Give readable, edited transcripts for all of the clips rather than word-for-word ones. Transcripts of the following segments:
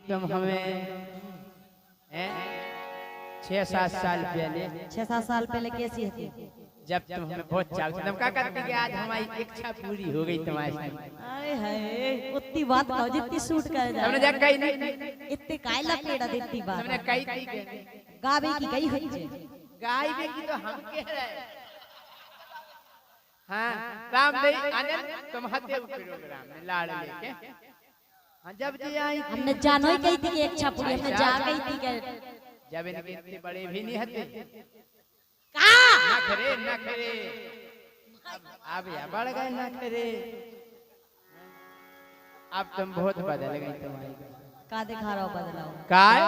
तुम हमें 6-7 साल पहले 6-7 साल पहले कैसी थी? जब तुम हमें बहुत चाहते तुम क्या करती कि आज हमारी इच्छा पूरी हो गई तुम्हारे साथ। अरे हाय उतनी बात कहो जितनी सूट कर जाए। तुमने जब कही नहीं इतने काय लपेड़ा देती बात। तुमने कही थी गावे की कही हुई है। गाय भी की तो हम कह रहे हाँ रामदेव आनंद तुम हत्या प्रोग्राम में लाड़ लेके हाँ जब जी आई हमने जानो ही कही थी कि एक छापुड़ी हमने जा गई थी कि जब इनके इतने बड़े भी नहीं हते कहाँ ना करे अब या बढ़ गए ना करे अब तुम बहुत बदल गई तुम्हारी का दिखा रहा हो बदलाव काय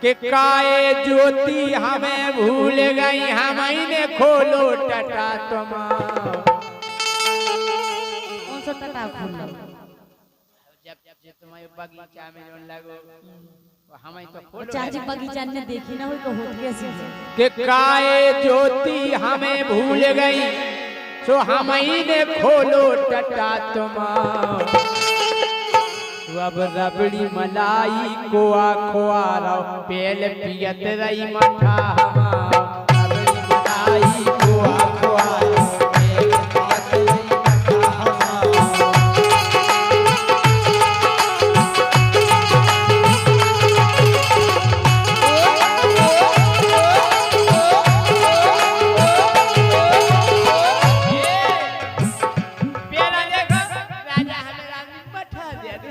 कि काए ज्योति हमें भूल गई हमें खोलो टटा तुम कौन सा टटा फूल जब तुम्हारे बगीचा में जोन लगो हमें तो खोलो चाची बगीचा ने देखी ना हुई तो होत कैसी कि काए ज्योति हमें भूल गई सो हमें खोलो टटा तुम अब रबड़ी मलाई कोआ खोआ रहो पेल पियत रही मठा रबड़ी मलाई कोआ खोआ रहो पेल पियत रही मठा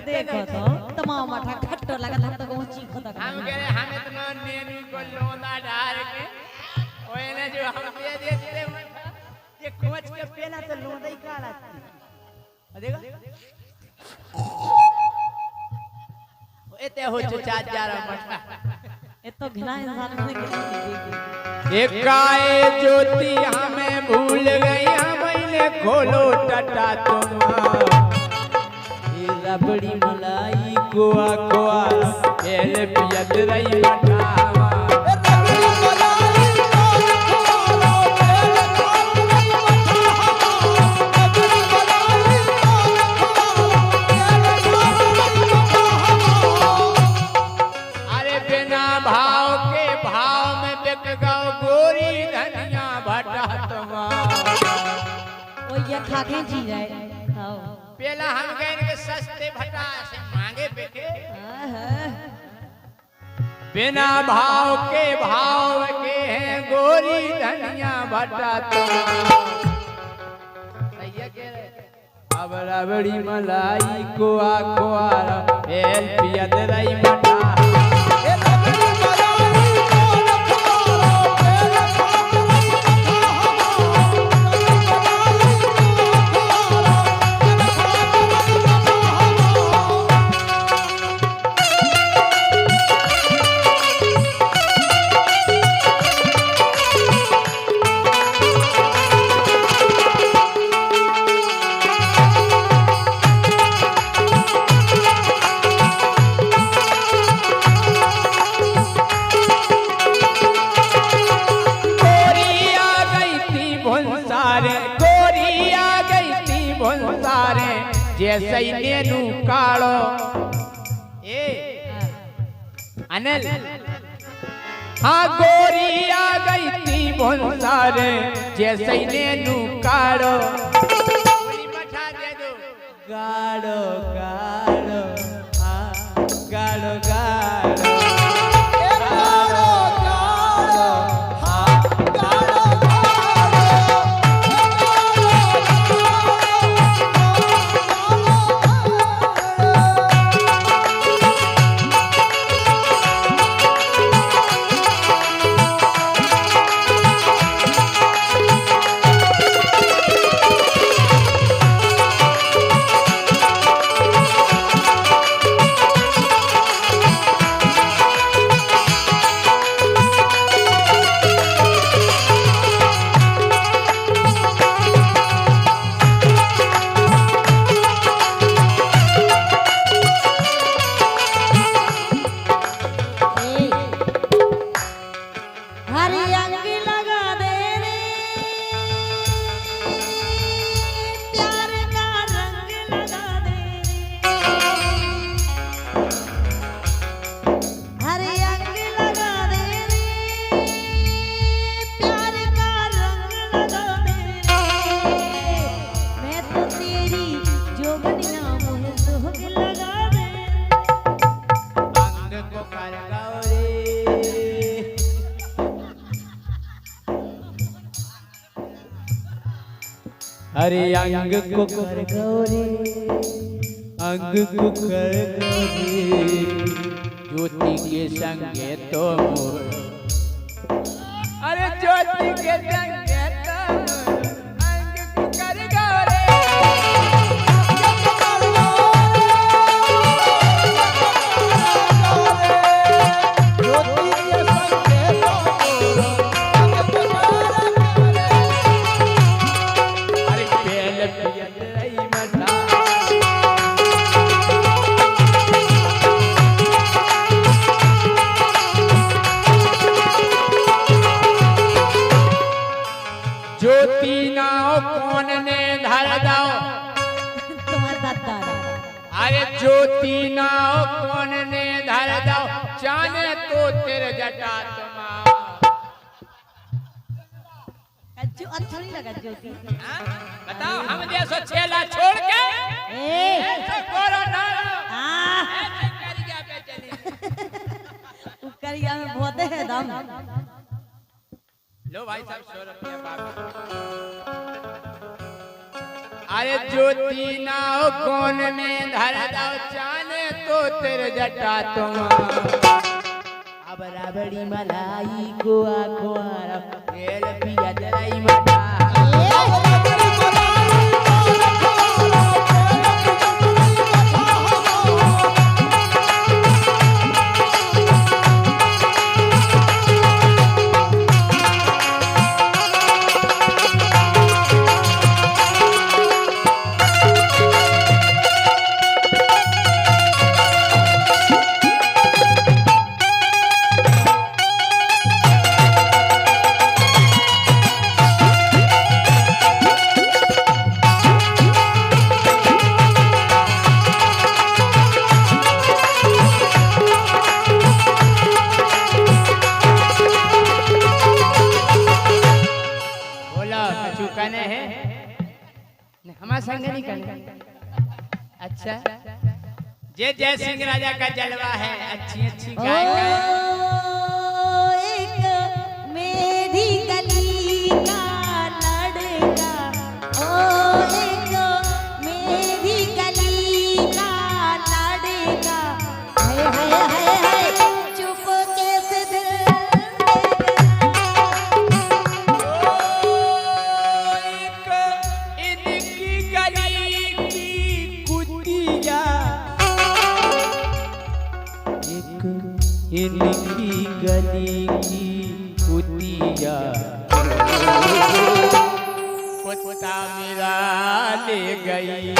देखो तो तमाम मठा खट्टो लगा था तो चीख होता हम कह रहे हमें तो नेनू को लोंदा डाल के ओए ने जो हम दे देते मठा ये कोच के पहला तो लोंदा ही काला थी देखो एते हो चचा जा रहा मठा ये तो घिना इंसान ने देखी एक गाय ज्योति हमें भूल गई हमें खोलो टटा तुम रबड़ी मलाई गोवा गोवा एल पियत रही मठावा रबड़ी मलाई अरे बिना भाव के भाव में बिक गौ गोरी धनिया भटा तुमा वो ये खा के जी जाए हां पहला हम कह के सस्ते भटा से मांगे बिके बिना भाव के हैं गोरी धनिया भटा तुम अब रबड़ी मलाई कोआ कोआ एल पियत रही मठा जैसे नेनू कालो ए अनिल हाँ गोरी आ गई थी भंसारे जैसे नेनू कालो मठा दे दो गाड़ो गाड़ो गाड़ो गाड़ो अरे अंग को कर गौरी, अंग को कर गौरी, ज्योति के संगे तो मोर, अरे ज्योति के संगे तो मोर, अंग को कर गौरी, ज्योति के संगे तो मोर, अंग को कर गौरी। अरे बेल पियत रही मठा, ज्योति नाव कौन ने धर दो, तुम्हार दादा अरे ज्योति नाव कौन ने धर दो, जाने तो तेरे जटा तुमा। जो अच्छा नहीं लगा ज्योति। बताओ हम जैसो छेला छोड़ के ऐसे करो ना, ऐसे करिया पे चली। करिया में बहुत है दम। लो भाई साहब 100 रुपया बाबू। अरे ज्योति नाव कौन में धर दो, जाने तो तेरे जटा तुम। अब राबड़ी मलाई गोवा गोवा, तेल पिया जलाई मठा। हमारा संग नहीं करना। अच्छा, जय जय सिंह राजा का जलवा है, अच्छी अच्छी गाय का। एक मेरी गली का लड़का, ओ एक मेरी गली का लड़का, हाय हाय हाय हाय चुप कैसे दिल इनकी गली की कुतिया, कुत्ता मेरा ले गई।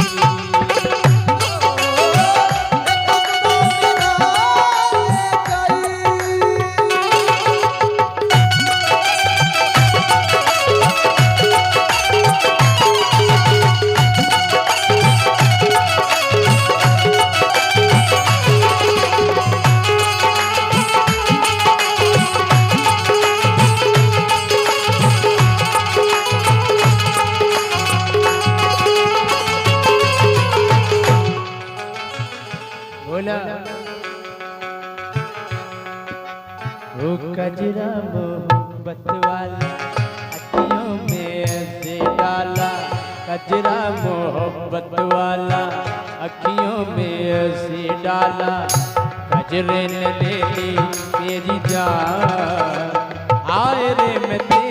वो कजरा मोहब्बत वाला अखियों में ऐसे डाला, कजरा मोहब्बत वाला अखियों में ऐसे डाला, कजरे ने ले ली तेरी जान, आए रे मैं तेरे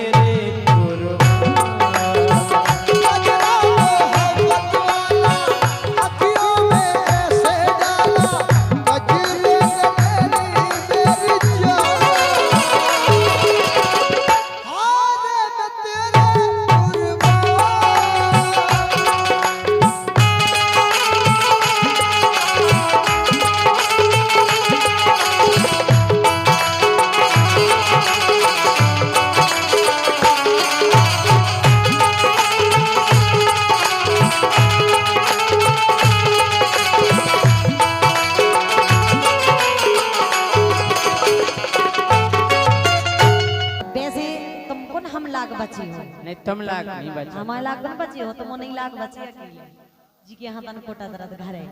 नहीं तुम लाग नहीं बची, हमारे लाग बन बची हो, तुम नहीं लाग बची अकेले जी के हाथ कोटा दर्द घर है।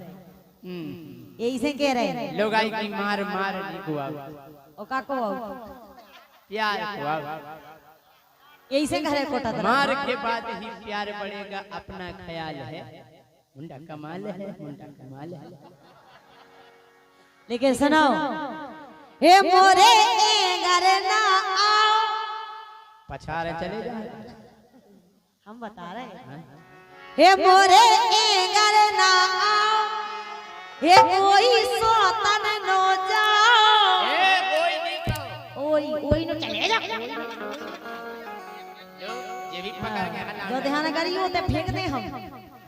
यही से कह रहे लोग आई की मार मार नहीं हुआ, ओ का को प्यार हुआ। यही से घरे कोटा दरा मार के बाद ही प्यार बढ़ेगा, अपना ख्याल है, मुंडा कमाल है, मुंडा कमाल है। लेकिन सुनाओ, हे मोरे घर ना आओ, पछाड़े चले जाए, हम बता रहे हैं। हे मोरे घर ना आओ, हे कोई सोतन नो जाओ, कोई नहीं कहो, ओई नो चले जा, ये भी पकड़ के हला जो ध्यान करियो ते फेंक दे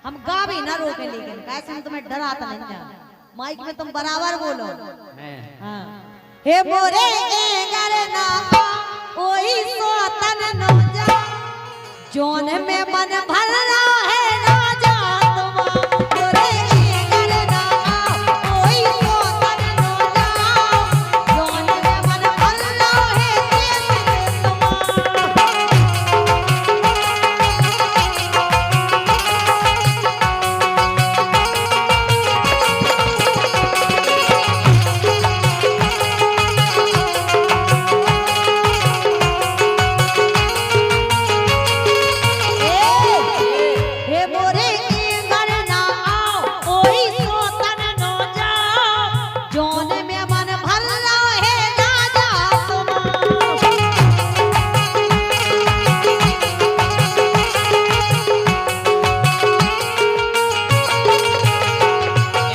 हम गा भी ना रोके, लेकिन कैसे हम तुम्हें डराता नहीं जा, माइक में तुम बराबर बोलो। हाँ, हे मोरे घर ना आओ, ओई सोतन नो जाओ, जोन में मन भर रहा है ना जा तुम, मोरे घर ना आओ, ओई सोतन नो जाओ, जोन में मन भर रहा है तुम। हे मोरे घर ना आओ, ओई सोतन नो जाओ, जोन में मन भर रहा है ना जा तुम।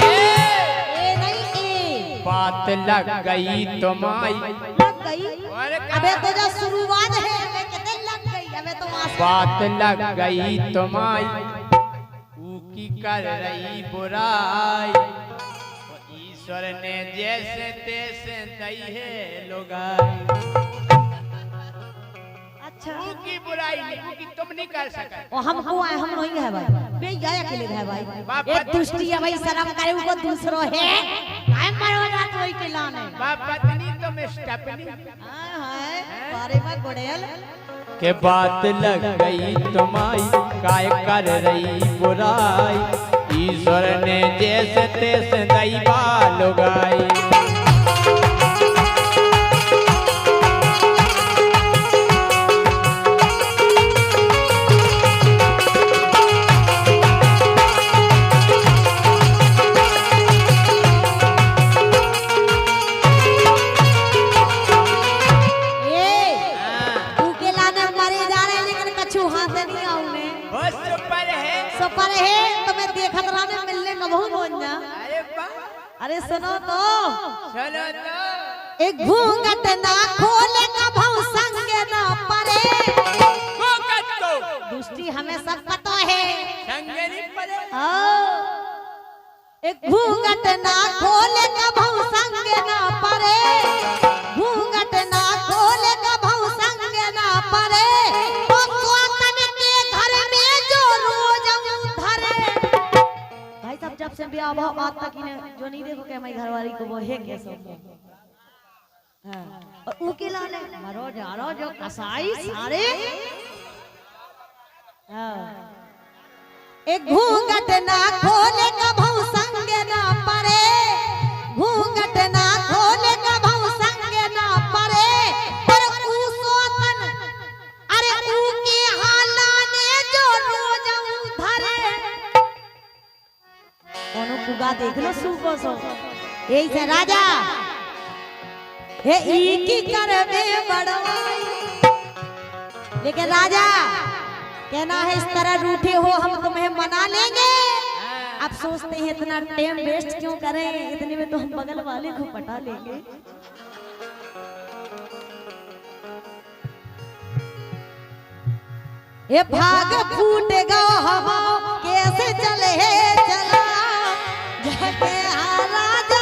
ए नहीं ए बात लग गई तुम्हारी, लग गई, अबे तो जो शुरुआत है अबे कितने लग गई, अबे तो बात लग गई तुम्हारी, की कर रही बुराई, तो ईश्वर ने जैसे तैसे दई है लोगाई। अच्छा की बुराई नहीं, की तुम नहीं कर सका, और हमको आए, हम नहीं है भाई, बे गाया के लिए है भाई, एक दुष्टी है भाई, शर्म करे वो दूसरो है, काय मरो जात होई के लाने, बाप पत्नी तुम स्टपनी, हाय हाय बारे में गोड़ेल के बात लग गई तुम्हारी, काय कर रही बुराई, ईश्वर ने जैसे तैसे दई लोगाई। पर है तुम्हें देखत रहने मिलने का बहुत बोलना। अरे सुनो तो, एक घूंघट ना खोले का भाव संग ना परे, दुष्टी हमें सब पता है, एक घूंघट ना खोले का भाव संग ना परे, घूंघट ना खोले का भाव संग ना परे, तो कोतन के घर में जो रोज धरे। भाई साहब जब से ब्याह भाव बात तक जो नहीं देखो के हमारी घरवाली को वो है कैसे, हाँ और ऊके लाले मरो जारो जो कसाई सारे, हाँ एक घूंघट ना खोले का भाव संग ना परे, घूंघट ना खोले का भाव संग ना परे, पर ऊ सोतन अरे ऊ के हालाने जो रोज धरे। कोनो कुगा देख लो सुको सो यही से राजा हे ई की करवे बड़वाई, लेकिन राजा कहना है इस तरह रूठे हो हम तुम्हें मना लेंगे, अब सोचते हैं इतना टाइम वेस्ट क्यों करें, इतने में तो हम बगल वाले को पटा लेंगे। ये भाग फूटेगा हवा कैसे चले चला, जाके राजा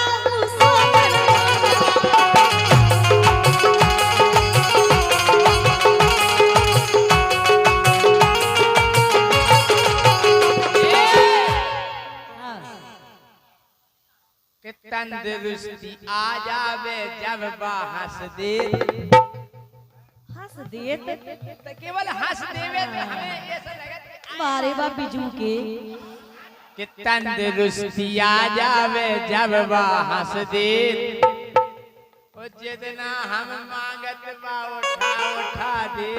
तंदुरुस्ती आ जावे जब हंस दे, हंस दे तो केवल हंस देवे तो हमें ऐसा लगा मारे बा बिजू के कि तंदुरुस्ती आ जावे जब हंस दे, जितना हम मांगत बा उठा उठा दे।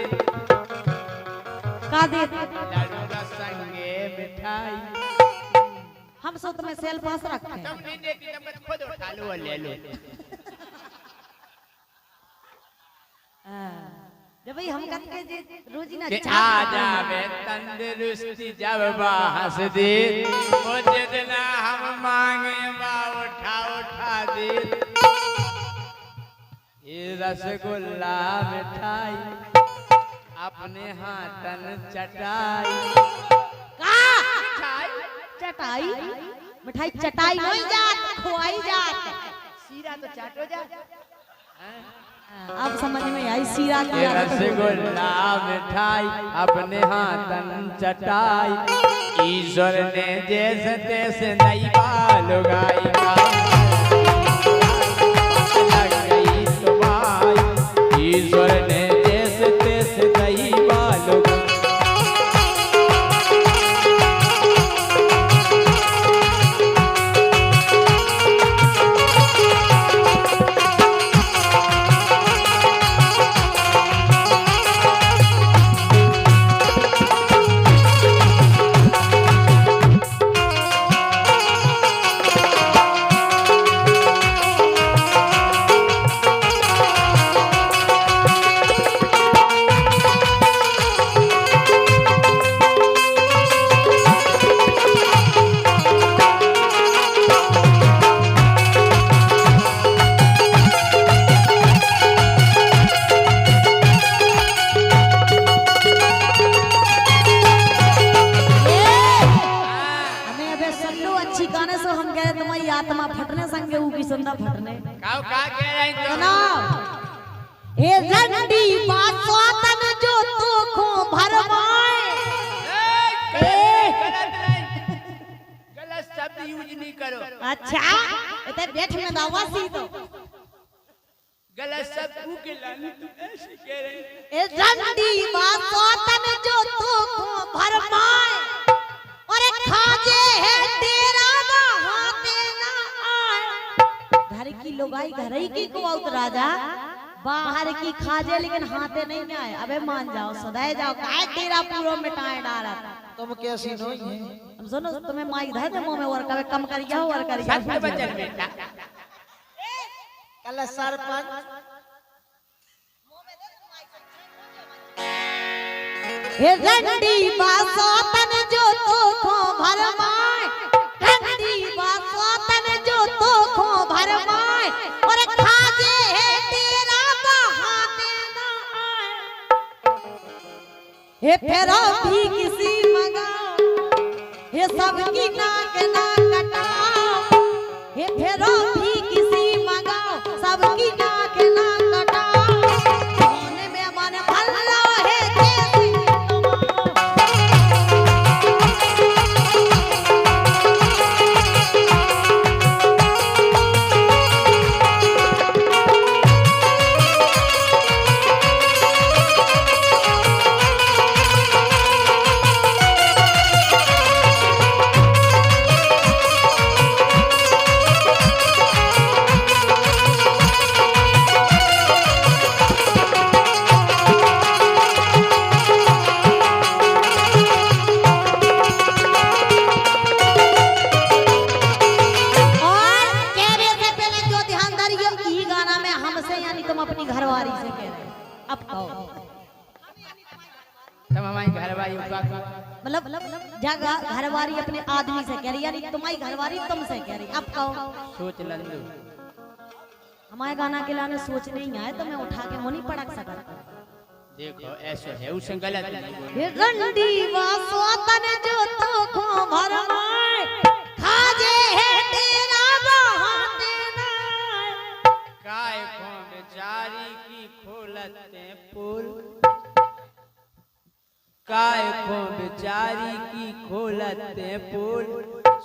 का दे लाडू रसंगे मिठाई हम सो तुम्हें सेल पास रखे तुम नहीं देती तुम खुद उठा लो और ले लो जब भाई हम कहते जे रोजी ना आ जावे तंदुरुस्ती जब बाहस दे वो जितना हम मांगे बा उठा उठा दे ये रसगुल्ला मिठाई अपने हाथन चटाई का चटाई मिठाई चटाई नहीं जात खुआई जात सीरा तो चाटो जा अब समझ में आई सीरा ये रसगुल्ला मिठाई अपने हाथन चटाई ईश्वर ने जैसे तैसे नई बाल गाई लग गई तुम्हारी ईश्वर ने जैसे तैसे नई बाल आत्मा फटने संगे ऊ की संदा फटने काऊ का कह रही तो ना हे रंडी बासो तन जो तो खो भरवाए गलत शब्द यूज नहीं करो अच्छा इते बैठ में दावा सी तो गलत शब्द तू के लानी तू ऐसे कह रही हे रंडी बासो तन जो तो खो भरवाए और खाजे है तेरा हाथे ना आए घर की लोगाई घर ही की को आउत राजा बाहर की खाजे लेकिन हाथे नहीं में आए अबे मान जाओ सदाए जाओ काय तेरा पूरा मिटाए डाला तुम कैसी नो ये हम सुनो तुम्हें माई धर दे मुंह में और कवे कम कर जाओ और कर जाओ सत्य बचन बेटा कल सरपंच हे रंडी बासो तन जो तो खो भरमाए रंडी बासो तन जो तो खो भरमाए और खाजे है तेरा बहाते ना आए हे फेरो भी किसी मंगाओ हे सबकी नाक ना कटाओ हे फेरो भी किसी मंगाओ सबकी नाक ना कटाओ सोने में मन भल्ला है कैसी मतलब जगह घरवारी अपने आदमी से कह रही यानी तुम्हारी घरवारी तुमसे कह रही अब कहो सोच लल्लू हमारे गाना के लाने सोच नहीं आए तो मैं उठा के मुंह नहीं पड़क सका देखो ऐसे है उसे गलत नहीं बोलो रंडी वासो तन जो तो खो भरमाए खाजे है तेरा बहाते ना काय को बेचारी की खोलते पुल काय को बेचारी की खोलते पुल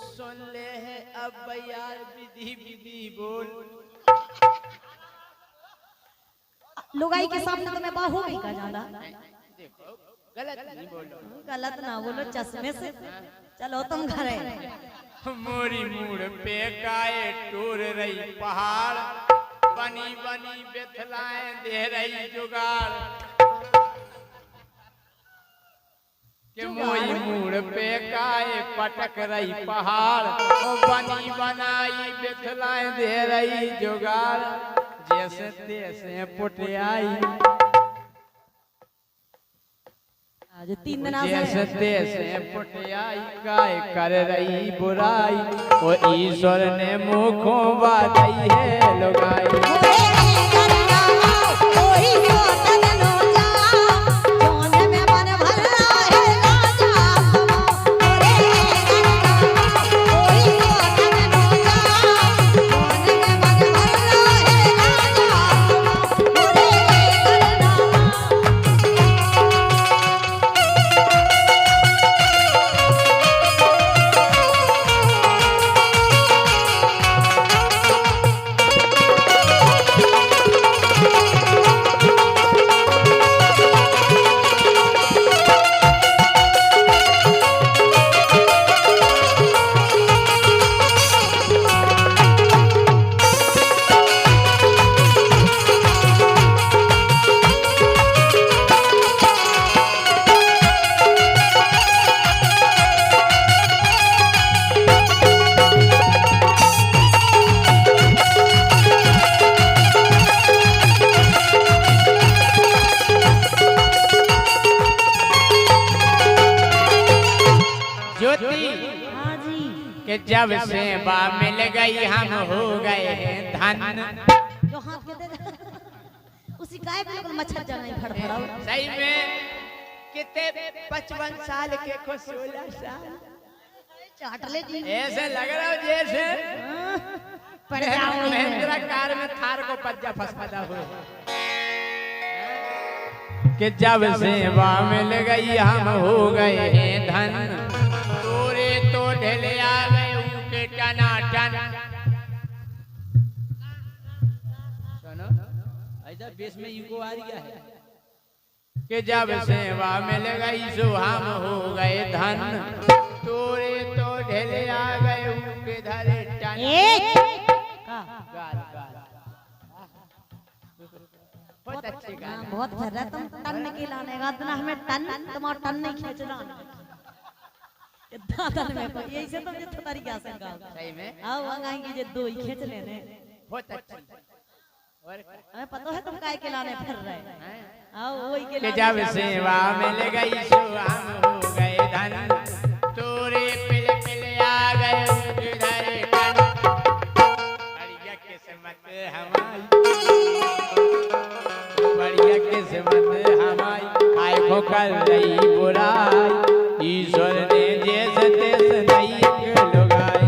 सुन ले है अब यार विधि विधि बोल लुगाई के सामने तो मैं बाहू भी का जाना देखो गलत नहीं बोलो गलत ना बोलो चश्मे से चलो तुम घरे मोरी मूड पे काय टूर रही पहाड़ बनी बनी बेथलाएं दे रही जुगाड़ के मोई मूड़ पे काए पटक रही पहाड़ ओ बनी बनाई बिथलाएं दे रही जुगाड़ जैसे तैसे पुटियाई आज 3 दिन जैसे तैसे पुटियाई काय कर रही बुराई ओ ईश्वर ने मुखों बाई है लुगाई कि जब से बा मिल गई हम हो गए हैं धन जो हाथ के दे उसी काय पे लोग मच्छर जंग फड़फड़ाओ सही में कितने 55 साल के को 16 साल चाट ले जी ऐसे लग रहा हो जैसे पड़ जाओ महिंद्रा कार में थार को पज्जा फसफदा हुए कि जब से बा मिल गई हम हो गए हैं धन तोरे तो ढले आ गए उनके टना टन सुनो ऐसा बेस में इको आ रही है कि जब से बा मिल गई सो हम हो गए धन तोरे तो ढले आ गए उनके धरे टन गाल गाल बहुत अच्छे गाल बहुत भर रहा तुम टन के लाने का इतना हमें टन तुम्हारा टन नहीं खींचना दादा में को यही से तुम जितना तरीका से गाओ सही में आओ आएंगे जे दो ही खींच लेने बहुत अच्छी और हमें पता है तुम काय के लाने फिर रहे आओ वही के कि जब सेवा मिल गई सो हम हो गए धन तोरे पिल पिल आ गए उधर टन बढ़िया किस्मत हमारी बढ़िया किस्मत हमारी आए को कर रही बुराई ईश्वर ने जैसे तैसे नहीं लुगाई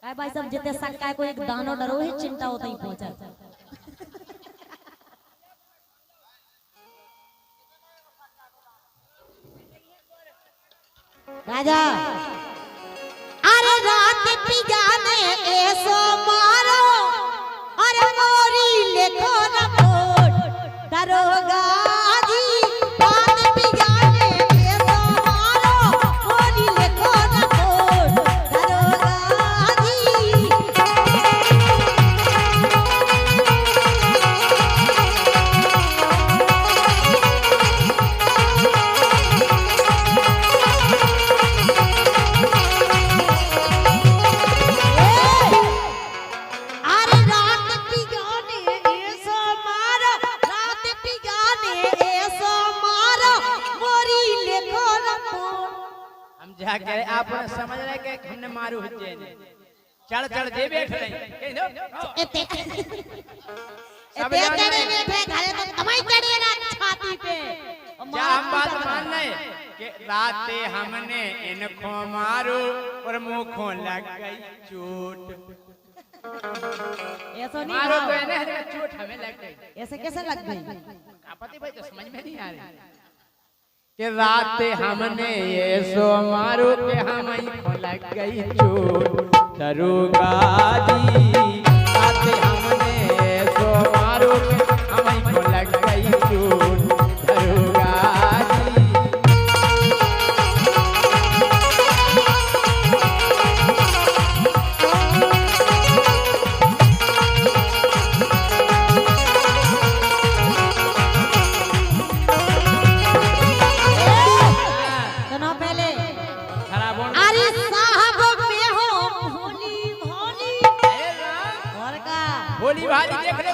भाई सब जितने सकता है कोई एक दानो डरो ही चिंता होता ही पहुंचा राजा अरे रात पिजाने ऐसो मारो अरे मोरी लिखो रिपोर्ट दरोगा जी रात पिजाने ऐसो मारो मोरी लिखो रिपोर्ट दरोगा जी अरे रात पिजाने ऐसो मारो रात पिजाने ऐसो मारो मोरी लिखो रिपोर्ट हम जाके आप समझ रहे कि हमने मारू हुज्जे ने चढ़ चढ़ जे बैठ रही कह दो एते चढ़े बैठे घरे तो तमाई चढ़े ना छाती पे क्या हम बात मान रहे कि राते हमने इनको मारो और मुंह लग गई चोट ऐसा नहीं मारो तो इन्हें चोट हमें लग गई ऐसे कैसे लग गई आपत्ति भाई तो समझ में नहीं आ रही कि राते हमने ये सो मारो के हमें लग गई चोट दरोगा जी राते हमने ये सो मारो के हमें लग गई चोट दरोगा भोली भाली देख ले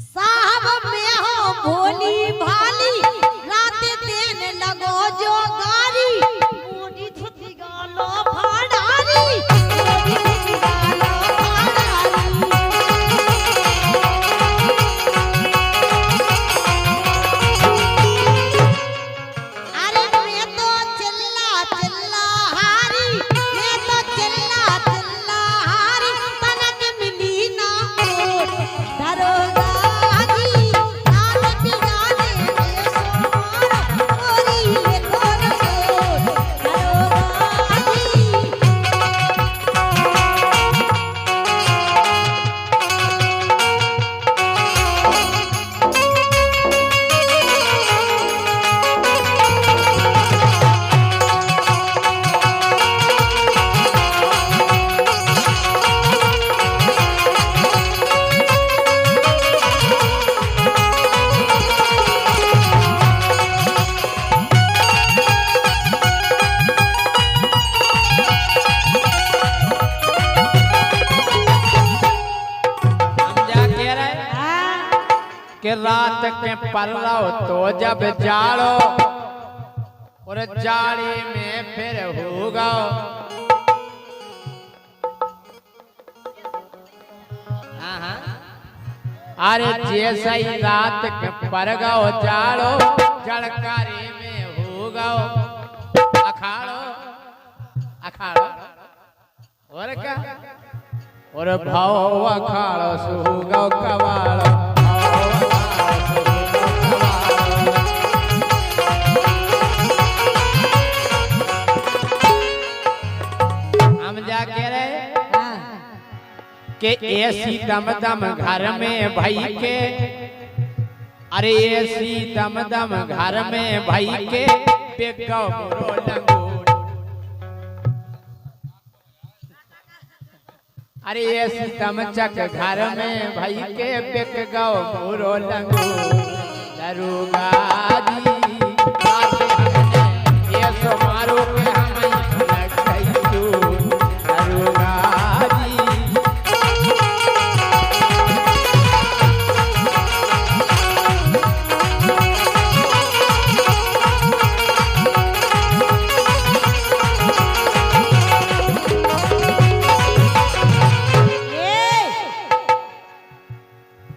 साहब में हो भोली भाली रात दिन लगो जो गारी मोदी धुती गालो फाड़ारी मोदी धुती गालो फाड़ारी अरे मैं तो चिल्ला चिल्ला हारी मैं तो चिल्ला चिल्ला हारी तनक मिली ना दरोगा कि रात के पल्लो तो जब जाड़ो और जाड़े में फिर होगा अरे जैसे ही रात के पर गो जाड़ो जड़कारे में होगा अखाड़ो अखाड़ो और क्या और भाव अखाड़ो सुगो कवाड़ो कह रहे कि ऐसी दम दम घर में भाई के अरे ऐसी दम दम घर में भाई के बेगो मोरो लंगोट अरे ऐसी दम चक घर में भाई के बेगो मोरो लंगोट दरोगा जी बात हमने ये सो मारो के हमें लग गई चोट दरोगा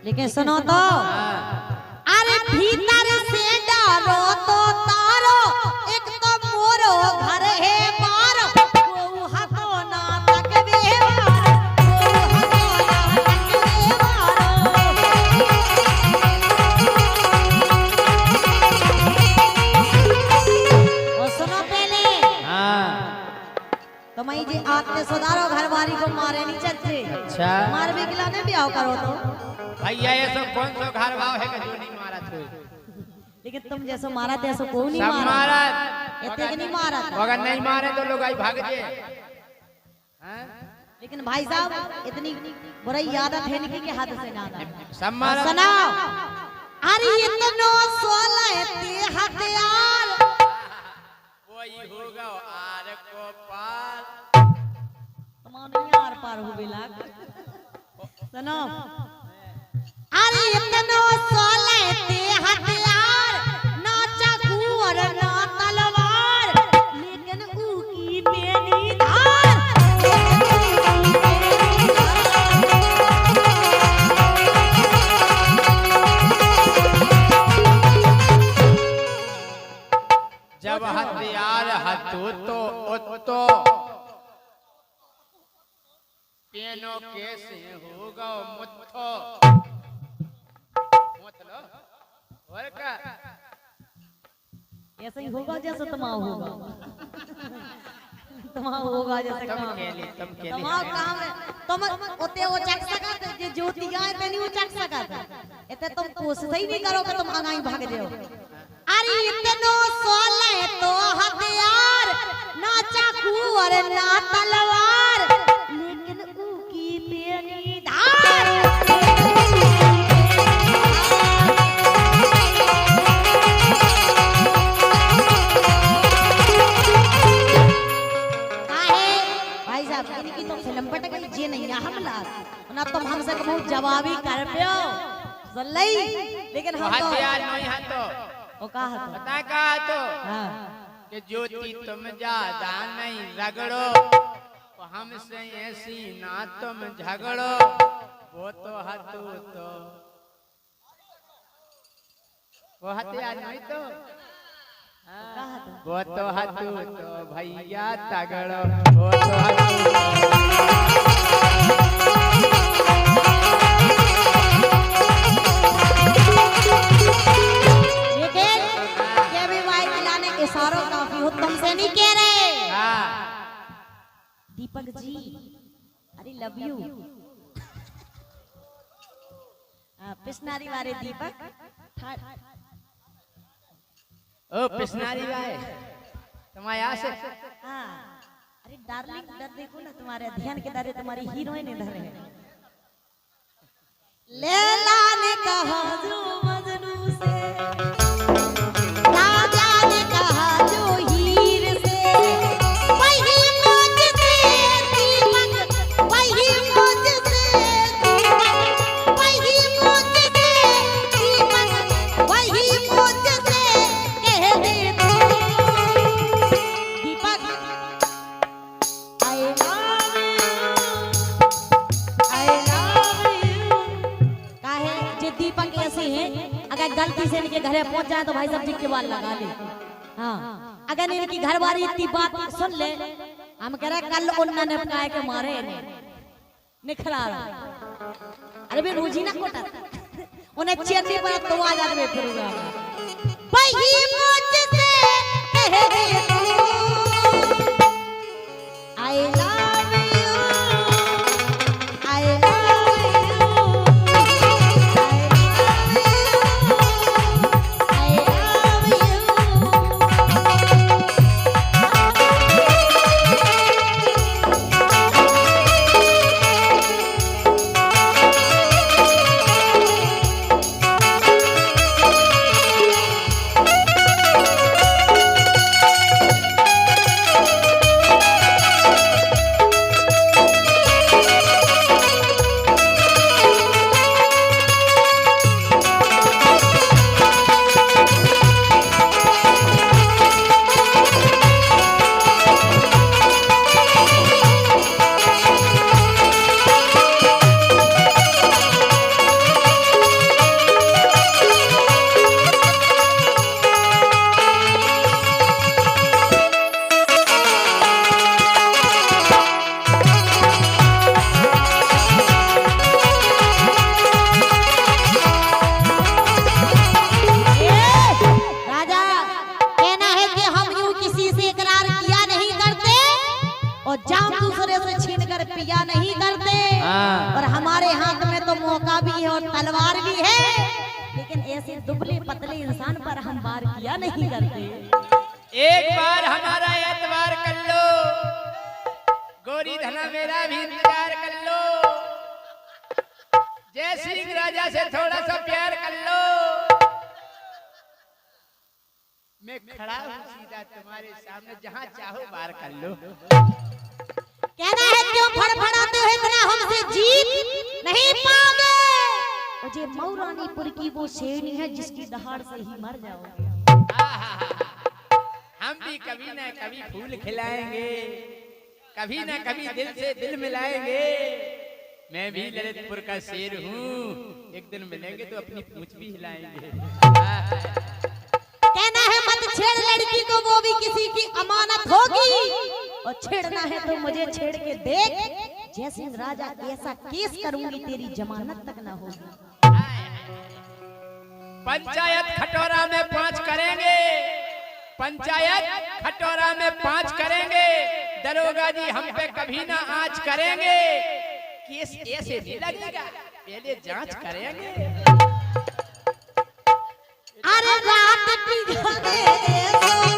लेकिन सुनो तो अरे भीतर से डारो तो तारो एक तो मोरो घर है बार को हको ना तक बेवार को हको ना तक बेवार और सुनो पहले तो मैं जी आते सुधारो घर वाली को मारे नहीं चलते अच्छा मार भी खिलाने भी आओ करो तो भैया ये सब कौन सा घर भाव है कि जो नहीं मारा तू लेकिन तुम जैसे मारा थे ऐसा कोई नहीं सब मारा इतने कि नहीं मारा था अगर नहीं मारे तो लोग आई भाग जे लेकिन भाई साहब इतनी बुरी आदत है नहीं कि हद से ज्यादा सब मारा सुनाओ अरे इतनो सोलह ते हथियार वही होगा आर को पार तुम्हारे यार पार हो बिला सुनो अरे इतनो सोलह ते हथियार ना चाकू और ना तलवार लेकिन ऊ की बेनी धार जब हथियार हथू तो उत्तो पेनो कैसे होगा मुत्थो मुत्थलो और का ऐसे ही होगा जैसे तमाम होगा तमाम होगा जैसे तुम काम केली तमाम काम है तुम ओते वो चक सकत जे ज्योतिया है तेनी वो चक सकत एते तुम कोशिश ही नहीं करोगे तुम आगाई भाग जाओ अरे इतनो सोले तो हथियार ना चाकू और ना तलवार लेकिन ऊ की तेरी धार भाई साहब इनकी तो फिल्म पट गई जे नहीं हमला ना तुम हमसे कहूं जवाबी कर पियो सल्लई लेकिन हम तो हथियार नहीं है तो ओ कहा तो पता कहा तो हां कि ज्योति तुम ज्यादा नहीं रगड़ो हमसे ऐसी ना तुम झगड़ो वो तो हथू तो वो हथियार नहीं तो कहा तो वो तो हथू तो भैया तगड़ो वो तो हथू लेकिन ये भी वाई मिलाने इशारों काफी हो तुमसे नहीं कह रहे दीपक जी अरे लव यू पिसनारी वाले दीपक ओ पिसनारी भाई तुम्हारे यहाँ से हाँ अरे डार्लिंग इधर देखो ना तुम्हारे ध्यान के दारे तुम्हारी हीरोइन इधर है लैला ने कहा जो मजनू से राजा ने कहा जो हीर से वही मुझसे दीपक वही मुझसे दीपक वही मुझसे दीपक वही मुझसे कह दे दीपक I love you काहे जे दीपक ऐसे हैं अगर गलती से इनके घरे पहुंच जाए तो भाई सब जी के बाल लगा ले हाँ अगर इनकी घरवाली इतनी बात सुन ले हम कह रहे कल उन्ना ने काय के मारे निखरा अरे बे रोजी ना कोटा उन्हें चेन्नई पर तो आ जाते में फिरूंगा वही मुझसे कह दे I love you I love you I और जाम दूसरे से छीन कर पिया नहीं करते। और हमारे हाथ में तो मौका भी है और तलवार भी है, लेकिन ऐसे दुबले पतले इंसान पर हम वार किया नहीं करते। एक बार हमारा एतबार कर लो, गोरी धना मेरा भी इंतजार कर लो, जय सिंह राजा से थोड़ा सा प्यार कर लो, मैं खड़ा हूँ सीधा तुम्हारे सामने, जहाँ चाहो वार कर लो। कहना है क्यों फड़फड़ाते हो इतना, हमसे जीत नहीं पाओगे। मुझे मऊरानीपुर की वो शेरनी है जिसकी दहाड़ से ही मर जाओगे। हम भी कभी न कभी फूल खिलाएंगे, कभी न कभी दिल से दिल मिलाएंगे। मैं भी ललितपुर का शेर हूँ, एक दिन मिलेंगे तो अपनी पूंछ भी हिलाएंगे। कहना है मत छेड़ लड़की को तो वो भी किसी की अमानत होगी। और छेड़ना है तो मुझे छेड़ के देख, जैसे राजा ऐसा केस करूंगी तेरी जमानत तक ना होगी। पंचायत खटोरा में 5 करेंगे, पंचायत खटोरा में 5 करेंगे। दरोगा जी हम पे कभी ना आँच करेंगे। केस ऐसे नहीं लगेगा, पहले जांच करेंगे। अरे रात पिघले